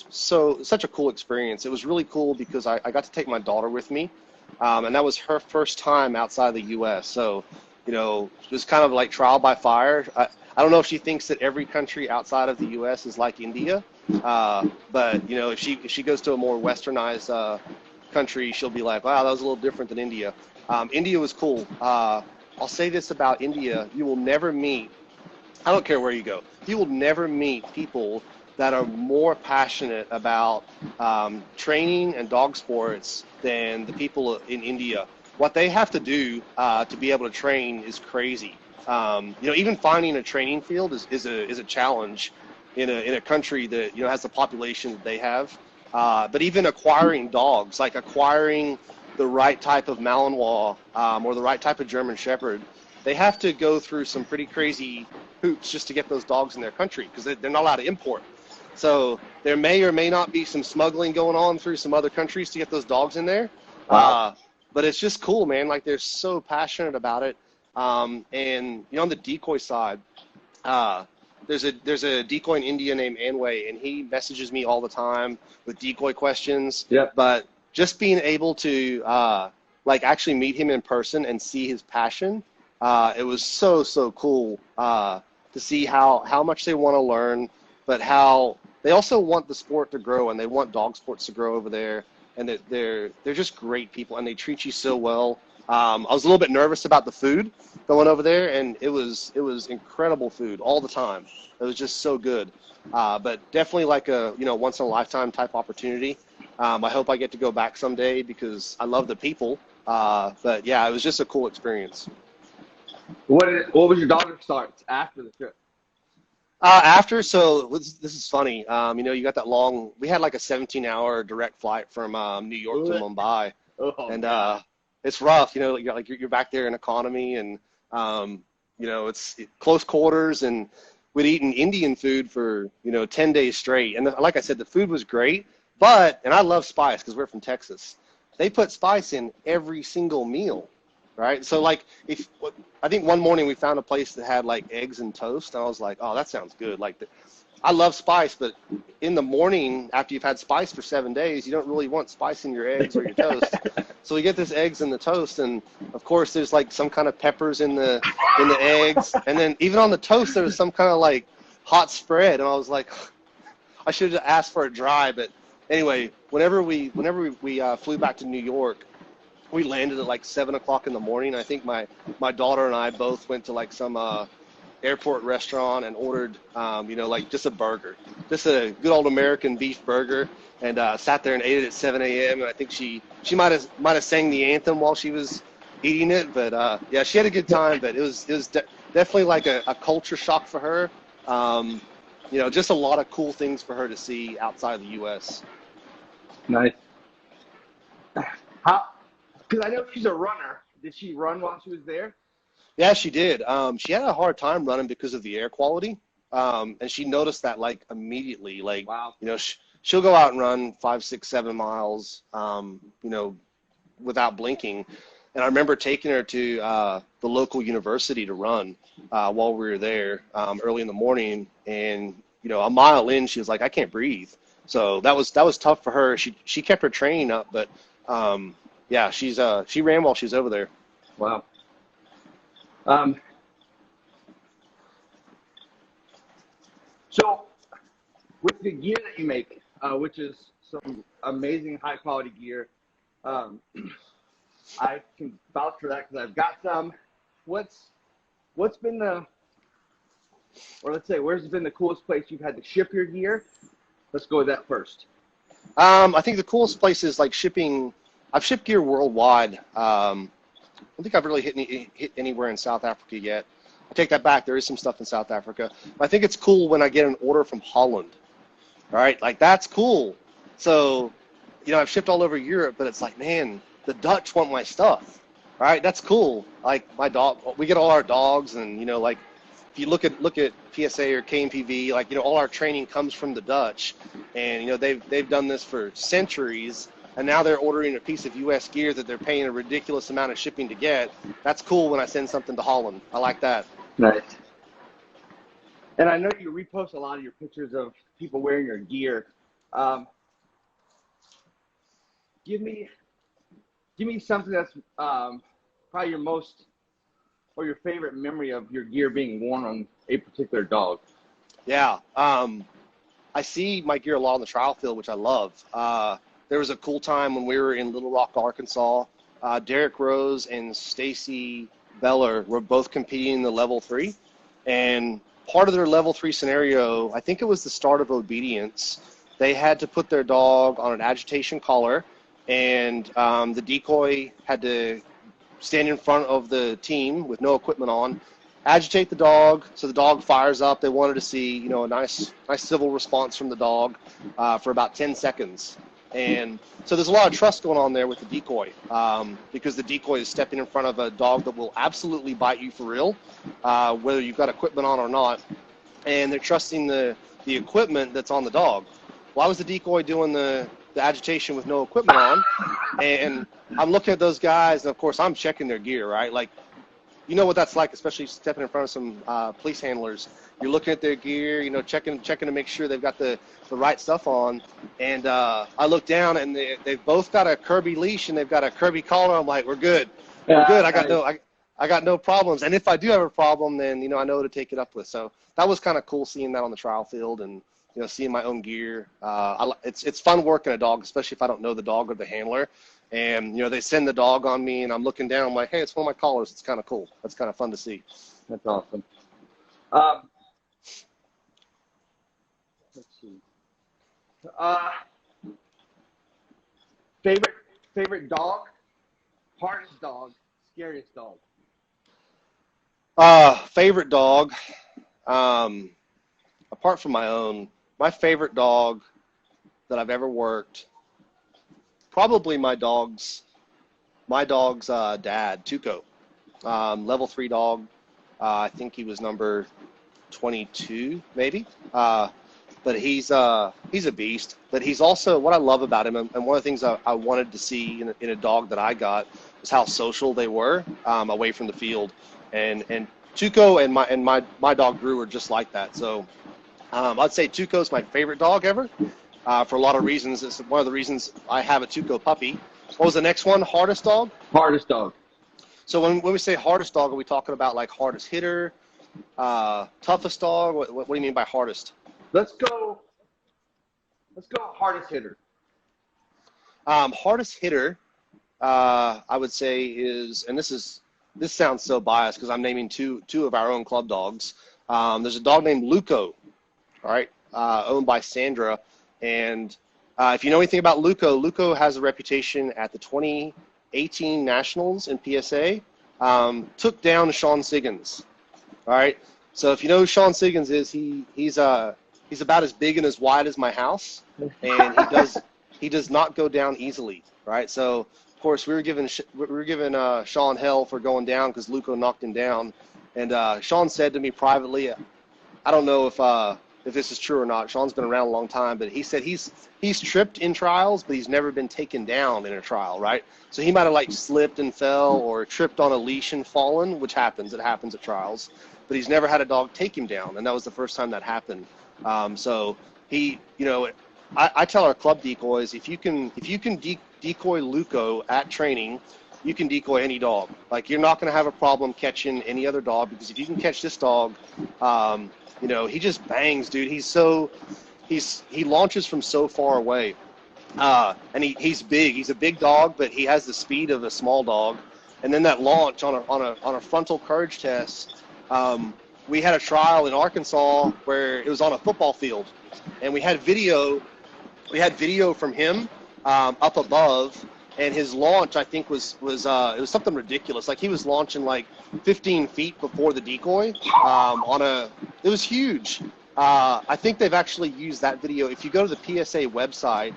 such a cool experience. It was really cool because I got to take my daughter with me, and that was her first time outside the U.S. So, it was kind of like trial by fire. I don't know if she thinks that every country outside of the U.S. is like India, but if she goes to a more westernized country, she'll be like, wow, that was a little different than India. India was cool. I'll say this about India: you will never meet. I don't care where you go. You will never meet people that are more passionate about training and dog sports than the people in India. What they have to do to be able to train is crazy. Even finding a training field is a challenge in a country that has the population that they have. But even acquiring dogs, like acquiring the right type of Malinois or the right type of German Shepherd, they have to go through some pretty crazy hoops just to get those dogs in their country because they're not allowed to import. So there may or may not be some smuggling going on through some other countries to get those dogs in there. Wow. But it's just cool, man. Like, they're so passionate about it. And on the decoy side, there's a decoy in India named Anway, and he messages me all the time with decoy questions. Yep. But just being able to actually meet him in person and see his passion, it was so cool to see how much they want to learn, but how they also want the sport to grow, and they want dog sports to grow over there. And they're just great people, and they treat you so well. I was a little bit nervous about the food going over there, and it was incredible food all the time. It was just so good. But definitely like a once in a lifetime type opportunity. I hope I get to go back someday because I love the people. But yeah, it was just a cool experience. What was your daughter's thoughts after the trip? This is funny. You got that long. We had like a 17-hour direct flight from New York to Mumbai, and it's rough. You're back there in economy, and it's close quarters, and we'd eaten Indian food for 10 days straight. And like I said, the food was great, and I love spice because we're from Texas. They put spice in every single meal. Right. So I think one morning we found a place that had like eggs and toast. And I was like, oh, that sounds good. I love spice, but in the morning after you've had spice for 7 days, you don't really want spice in your eggs or your toast. So we get this eggs in the toast. And of course there's like some kind of peppers in the eggs. And then even on the toast, there was some kind of like hot spread. And I was like, I should have asked for a dry. But anyway, whenever we flew back to New York, we landed at like 7 o'clock in the morning. I think my daughter and I both went to like some airport restaurant and ordered, just a burger, just a good old American beef burger, and sat there and ate it at 7 a.m. And I think she might have sang the anthem while she was eating it. But she had a good time. But it was definitely like a culture shock for her. you know, just a lot of cool things for her to see outside the U.S. Nice. How? Because I know she's a runner. Did she run while she was there? Yeah, she did. She had a hard time running because of the air quality, and she noticed that like immediately. Like, Wow. you know, she'll go out and run 5, 6, 7 miles, you know, without blinking. And I remember taking her to the local university to run while we were there early in the morning. And, you know, a mile in, she was like, I can't breathe. So that was tough for her. She kept her training up, but yeah, she ran while she was over there. Wow. So with the gear that you make, which is some amazing high quality gear, I can vouch for that because I've got some. What's been where's been the coolest place you've had to ship your gear? Let's go with that first. I think the coolest place is like shipping. I've shipped gear worldwide. I don't think I've really hit anywhere in South Africa yet. I take that back. There is some stuff in South Africa. I think it's cool when I get an order from Holland. All right, like that's cool. So, you know, I've shipped all over Europe, but it's like, man, the Dutch want my stuff. All right, that's cool. Like my dog, we get all our dogs, and you know, like if you look at PSA or KMPV, like you know, all our training comes from the Dutch, and you know they've done this for centuries. And now they're ordering a piece of U.S. gear that they're paying a ridiculous amount of shipping to get. That's cool when I send something to Holland. I like that. Nice. And I know you repost a lot of your pictures of people wearing your gear. Give me something that's probably your most or your favorite memory of your gear being worn on a particular dog. Yeah. I see my gear a lot on the trial field, which I love. There was a cool time when we were in Little Rock, Arkansas. Derek Rose and Stacy Beller were both competing in the level 3. And part of their level 3 scenario, I think it was the start of obedience, they had to put their dog on an agitation collar, and the decoy had to stand in front of the team with no equipment on, agitate the dog so the dog fires up. They wanted to see, you know, a nice civil response from the dog for about 10 seconds. And so there's a lot of trust going on there with the decoy because the decoy is stepping in front of a dog that will absolutely bite you for real, whether you've got equipment on or not. And they're trusting the equipment that's on the dog. Well, I was the decoy doing the agitation with no equipment on, and I'm looking at those guys, and of course I'm checking their gear, right? Like, you know what that's like, especially stepping in front of some police handlers. You're looking at their gear, you know, checking to make sure they've got the right stuff on. And I look down, and they've both got a Kirby leash and they've got a Kirby collar. I'm like, we're good. We're good. I got no problems. And if I do have a problem, then, you know, I know who to take it up with. So that was kind of cool seeing that on the trial field and, you know, seeing my own gear. It's fun working a dog, especially if I don't know the dog or the handler. And, you know, they send the dog on me, and I'm looking down. I'm like, hey, it's one of my collars. It's kind of cool. That's kind of fun to see. That's awesome. Let's see. Favorite dog, hardest dog, scariest dog. Favorite dog, apart from my own, my favorite dog that I've ever worked, probably my dog's dad, Tuco, level 3 dog. I think he was number 22, maybe. But he's a beast. But he's also, what I love about him, and one of the things I wanted to see in a dog that I got was how social they were away from the field. And Tuco and my dog Drew are just like that. So I'd say Tuco's my favorite dog ever for a lot of reasons. It's one of the reasons I have a Tuco puppy. What was the next one? Hardest dog? Hardest dog. So when we say hardest dog, are we talking about like hardest hitter, toughest dog? What do you mean by hardest? Let's go hardest hitter. Hardest hitter, I would say is, and this sounds so biased because I'm naming two of our own club dogs. There's a dog named Luco, all right, owned by Sandra. And if you know anything about Luco has a reputation at the 2018 Nationals in PSA. Took down Sean Siggins, all right. So if you know who Sean Siggins is, he's He's about as big and as wide as my house, and he does not go down easily, right? So of course we were giving Sean hell for going down because Luco knocked him down, and Sean said to me privately, I don't know if this is true or not. Sean's been around a long time, but he said he's tripped in trials, but he's never been taken down in a trial, right? So he might have like slipped and fell or tripped on a leash and fallen, which happens. It happens at trials, but he's never had a dog take him down, and that was the first time that happened. So he, I tell our club decoys, if you can decoy Luco at training, you can decoy any dog. Like, you're not going to have a problem catching any other dog, because if you can catch this dog, he just bangs, dude. He launches from so far away. And he's big. He's a big dog, but he has the speed of a small dog. And then that launch on a frontal courage test, we had a trial in Arkansas where it was on a football field, and we had video from him up above, and his launch, I think, was it was something ridiculous. Like, he was launching like 15 feet before the decoy. It was huge. I think they've actually used that video. If you go to the PSA website,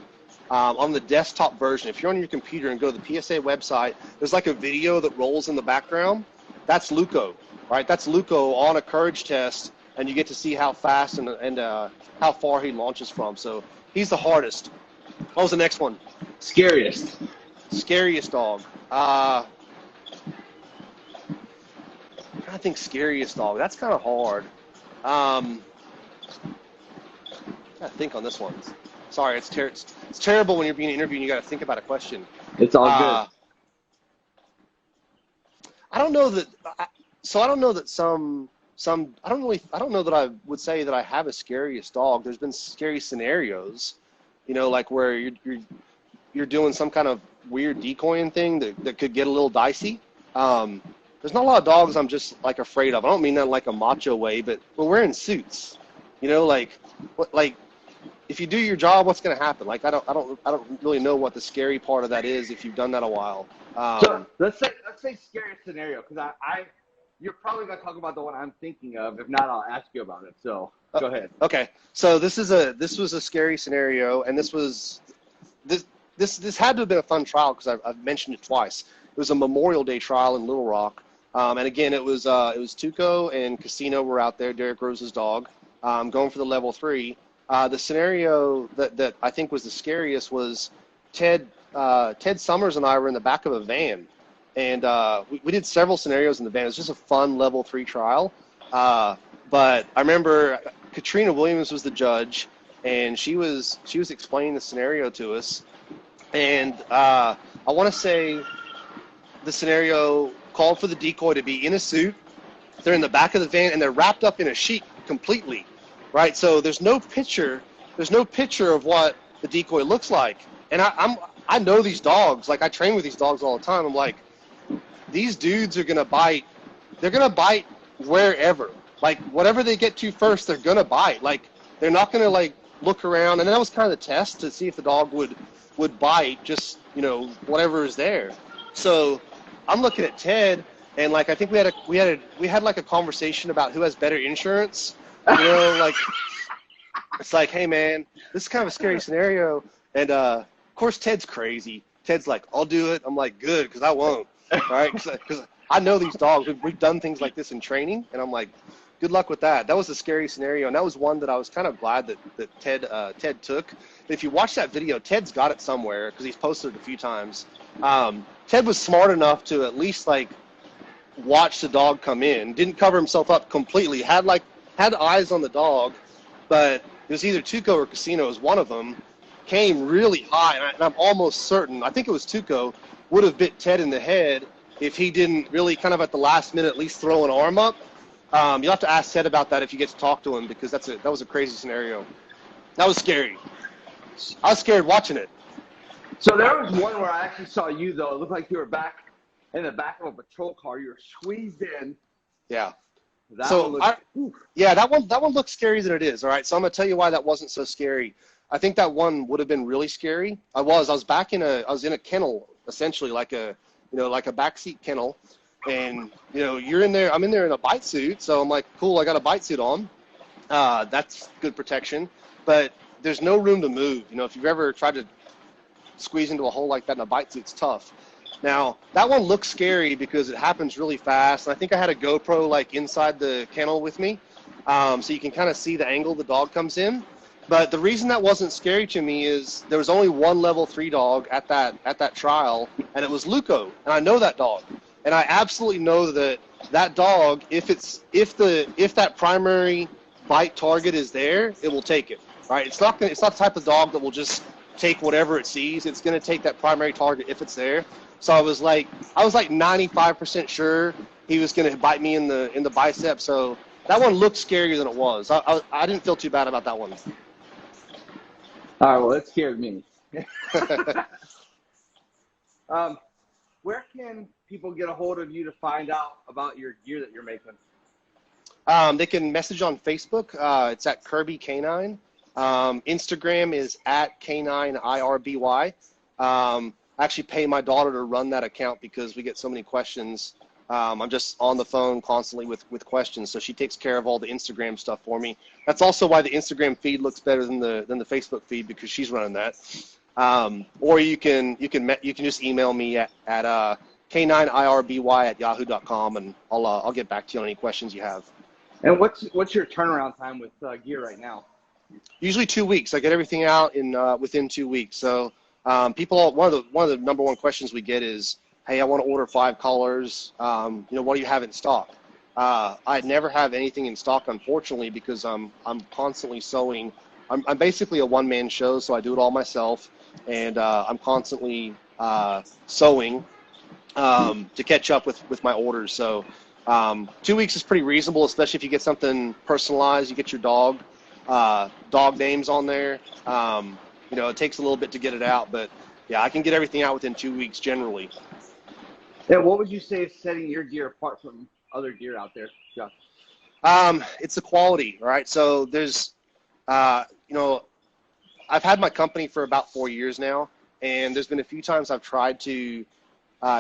on the desktop version, if you're on your computer and go to the PSA website, there's like a video that rolls in the background. That's Luco, right? That's Luco on a courage test, and you get to see how fast and how far he launches from. So he's the hardest. What was the next one? Scariest dog. I think scariest dog. That's kind of hard. I think on this one. Sorry, it's terrible when you're being interviewed and you got to think about a question. It's all good. I don't know that. I don't know that I would say that I have a scariest dog. There's been scary scenarios, like where you're doing some kind of weird decoying thing that could get a little dicey. There's not a lot of dogs I'm just like afraid of. I don't mean that in like a macho way, but we're wearing suits. Like if you do your job, what's going to happen? Like, I don't really know what the scary part of that is if you've done that a while. So let's say scariest scenario, because you're probably going to talk about the one I'm thinking of. If not, I'll ask you about it. So go ahead. Okay. So this was a scary scenario, and this had to have been a fun trial because I've mentioned it twice. It was a Memorial Day trial in Little Rock, and again it was Tuco and Casino were out there, Derek Rose's dog, going for the level 3. The scenario that I think was the scariest was Ted Summers and I were in the back of a van, and we did several scenarios in the van. It was just a fun level 3 trial. But I remember Katrina Williams was the judge, and she was explaining the scenario to us. And I want to say the scenario called for the decoy to be in a suit. They're in the back of the van, and they're wrapped up in a sheet completely, right? So there's no picture of what the decoy looks like. And I know these dogs. Like, I train with these dogs all the time. I'm like, these dudes are going to bite. They're going to bite wherever. Like, whatever they get to first, they're going to bite. Like, they're not going to, like, look around. And that was kind of the test to see if the dog would bite, just, whatever is there. So I'm looking at Ted, and, like, I think we had like a conversation about who has better insurance. Like, it's like, hey, man, this is kind of a scary scenario. And, of course, Ted's crazy. Ted's like, I'll do it. I'm like, good, because I won't, right? Because I know these dogs. We've done things like this in training, and I'm like, good luck with that. That was a scary scenario, and that was one that I was kind of glad that Ted took. If you watch that video, Ted's got it somewhere because he's posted it a few times. Ted was smart enough to at least, like, watch the dog come in. Didn't cover himself up completely. Had eyes on the dog, but it was either Tuco or Casino. It was one of them. Came really high, and I'm almost certain, I think it was Tuco, would have bit Ted in the head if he didn't really kind of at the last minute at least throw an arm up. You'll have to ask Ted about that if you get to talk to him, because that was a crazy scenario. That was scary. I was scared watching it. So there was one where I actually saw you, though. It looked like you were back in the back of a patrol car. You were squeezed in. Yeah. That one looks scarier than it is. All right, so I'm gonna tell you why that wasn't so scary. I think that one would have been really scary. I was in a kennel, essentially like a backseat kennel, and you're in there. I'm in there in a bite suit, so I'm like, cool, I got a bite suit on, That's good protection, but there's no room to move. You know, if you've ever tried to squeeze into a hole like that in a bite suit, it's tough. Now, that one looks scary because it happens really fast. And I think I had a GoPro like inside the kennel with me, so you can kind of see the angle the dog comes in. But the reason that wasn't scary to me is there was only one level 3 dog at that trial, and it was Luco, and I know that dog, and I absolutely know that that dog, if that primary bite target is there, it will take it. Right? It's not the type of dog that will just take whatever it sees. It's going to take that primary target if it's there. So I was like 95% sure he was going to bite me in the bicep. So that one looked scarier than it was. I didn't feel too bad about that one. All right, well, it scared me. Where can people get a hold of you to find out about your gear that you're making? They can message on Facebook. It's at Kirby Canine. Instagram is at K9IRBY. I actually pay my daughter to run that account because we get so many questions. I'm just on the phone constantly with questions, so she takes care of all the Instagram stuff for me. That's also why the Instagram feed looks better than the Facebook feed, because she's running that. Or you can just email me at K9IRBY@yahoo.com, and I'll get back to you on any questions you have. And what's your turnaround time with gear right now? Usually 2 weeks. I get everything out in within 2 weeks. So one of the number one questions we get is, hey, I want to order 5 collars. What do you have in stock? I never have anything in stock, unfortunately, because I'm constantly sewing. I'm basically a one-man show, so I do it all myself, and I'm constantly sewing to catch up with my orders. So 2 weeks is pretty reasonable, especially if you get something personalized. You get your dog names on there. It takes a little bit to get it out, but yeah, I can get everything out within 2 weeks generally. And what would you say is setting your gear apart from other gear out there, Josh? It's the quality, right? So there's, I've had my company for about 4 years now, and there's been a few times I've tried to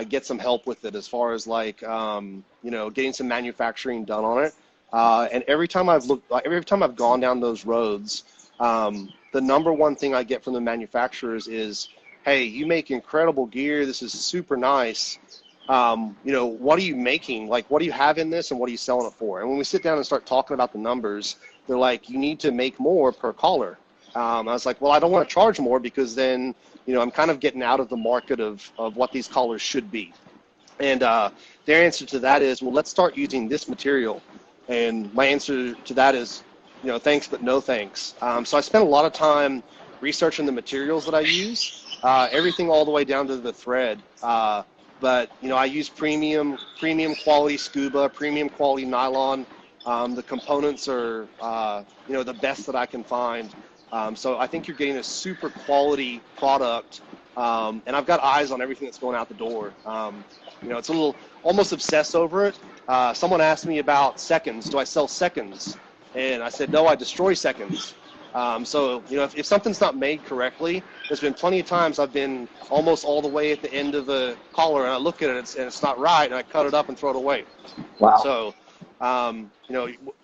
get some help with it as far as getting some manufacturing done on it. And every time I've gone down those roads, the number one thing I get from the manufacturers is, hey, you make incredible gear. This is super nice. What are you making? Like, what do you have in this, and what are you selling it for? And when we sit down and start talking about the numbers, they're like, you need to make more per collar. I was like, well, I don't want to charge more, because then, I'm kind of getting out of the market of what these collars should be. And their answer to that is, well, let's start using this material. And my answer to that is, thanks, but no thanks. So I spent a lot of time researching the materials that I use, everything all the way down to the thread. But I use premium quality scuba, premium quality nylon. The components are, the best that I can find. So I think you're getting a super quality product. And I've got eyes on everything that's going out the door. It's a little almost obsessed over it. Someone asked me about seconds. Do I sell seconds? And I said, no, I destroy seconds. So if something's not made correctly, there's been plenty of times I've been almost all the way at the end of the collar, and I look at it and it's not right, and I cut it up and throw it away. Wow. So,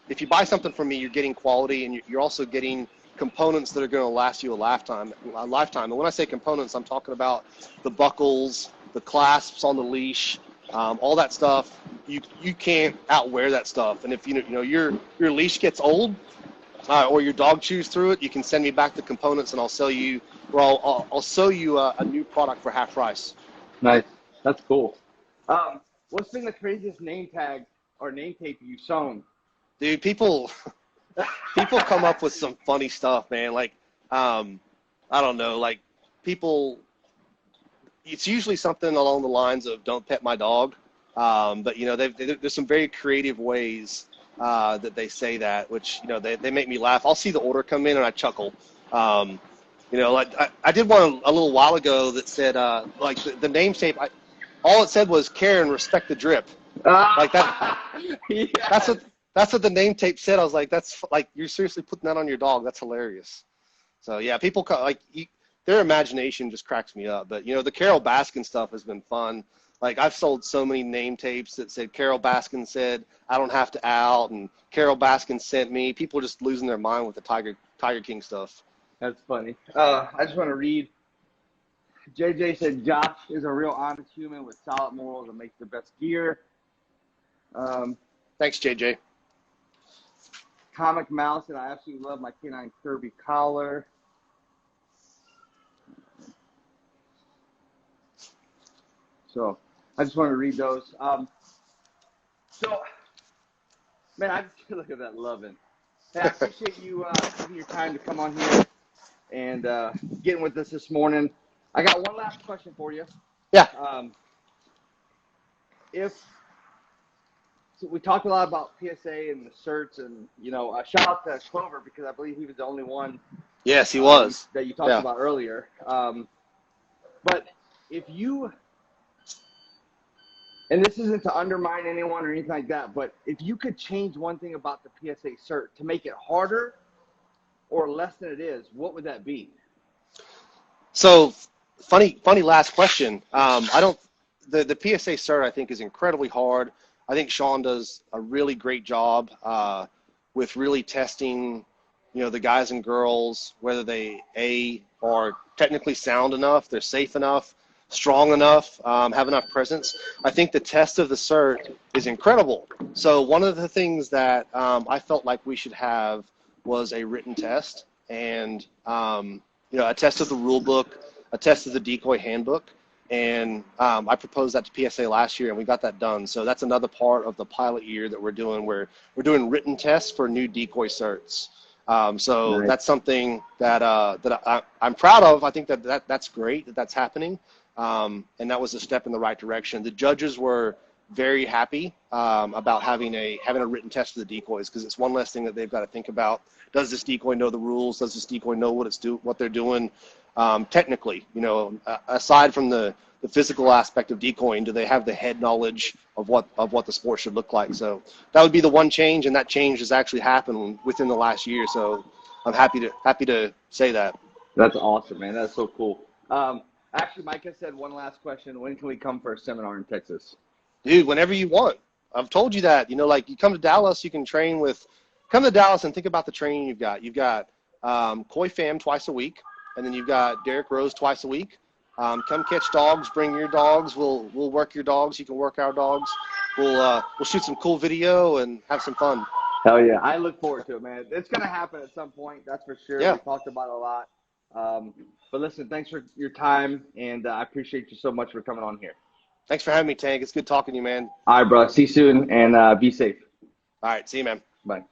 if you buy something from me, you're getting quality, and you're also getting components that are going to last you a lifetime. And when I say components, I'm talking about the buckles, the clasps on the leash, all that stuff. You can't outwear that stuff. And if your leash gets old, or your dog chews through it, you can send me back the components, and I'll sell you. Well, I'll sell you a new product for half price. Nice. That's cool. What's been the craziest name tag or name tape you've sewn? Dude, people come up with some funny stuff, man. Like, I don't know, like people. It's usually something along the lines of "Don't pet my dog," but there's some very creative ways that they say that, which they make me laugh. I'll see the order come in and I chuckle. Like I did one a little while ago that said like the name tape. All it said was "Care and respect the drip." Like that. Yeah. That's what the name tape said. I was like, that's like, you're seriously putting that on your dog. That's hilarious. So yeah, people their imagination just cracks me up. But the Carol Baskin stuff has been fun. Like, I've sold so many name tapes that said Carol Baskin said I don't have to out, and Carol Baskin sent me. People are just losing their mind with the Tiger King stuff. That's funny. I just want to read. JJ said Josh is a real honest human with solid morals and makes the best gear. Thanks, JJ. Comic Mouse and I absolutely love my K9 Kirby collar. So I just want to read those. So, man, I just look at that loving. Hey, I appreciate you taking your time to come on here and getting with us this morning. I got one last question for you. Yeah. So we talked a lot about PSA and the certs, and shout out to Clover because I believe he was the only one. Yes, he was. That you talked about earlier. But if you, and this isn't to undermine anyone or anything like that, but if you could change one thing about the PSA cert to make it harder or less than it is, what would that be? So funny last question. The PSA cert, I think, is incredibly hard. I think Sean does a really great job with really testing, the guys and girls, whether they are technically sound enough, they're safe enough, strong enough, have enough presence. I think the test of the cert is incredible. So one of the things that I felt like we should have was a written test and a test of the rule book, a test of the Decoy handbook. And I proposed that to PSA last year, and we got that done. So that's another part of the pilot year that we're doing, where we're doing written tests for new Decoy certs. So Nice. That's something that I'm proud of. I think that's great that's happening, and that was a step in the right direction. The judges were very happy about having a written test of the decoys, because it's one less thing that they've got to think about. Does this decoy know the rules? Does this decoy know what they're doing technically? Aside from the physical aspect of decoying, do they have the head knowledge of what the sport should look like? So that would be the one change, and that change has actually happened within the last year. So I'm happy to say that. That's awesome, man. That's so cool. Actually, Micah said one last question. When can we come for a seminar in Texas? Dude, whenever you want. I've told you that. Like, you come to Dallas, you can come to Dallas and think about the training you've got. You've got Koi Fam twice a week, and then you've got Derek Rose twice a week. Come catch dogs, bring your dogs. We'll work your dogs. You can work our dogs. We'll shoot some cool video and have some fun. Hell yeah. I look forward to it, man. It's going to happen at some point. That's for sure. Yeah. We talked about it a lot. But listen, thanks for your time, and I appreciate you so much for coming on here. Thanks for having me, Tank. It's good talking to you, man. All right, bro. See you soon, and be safe. All right. See you, man. Bye.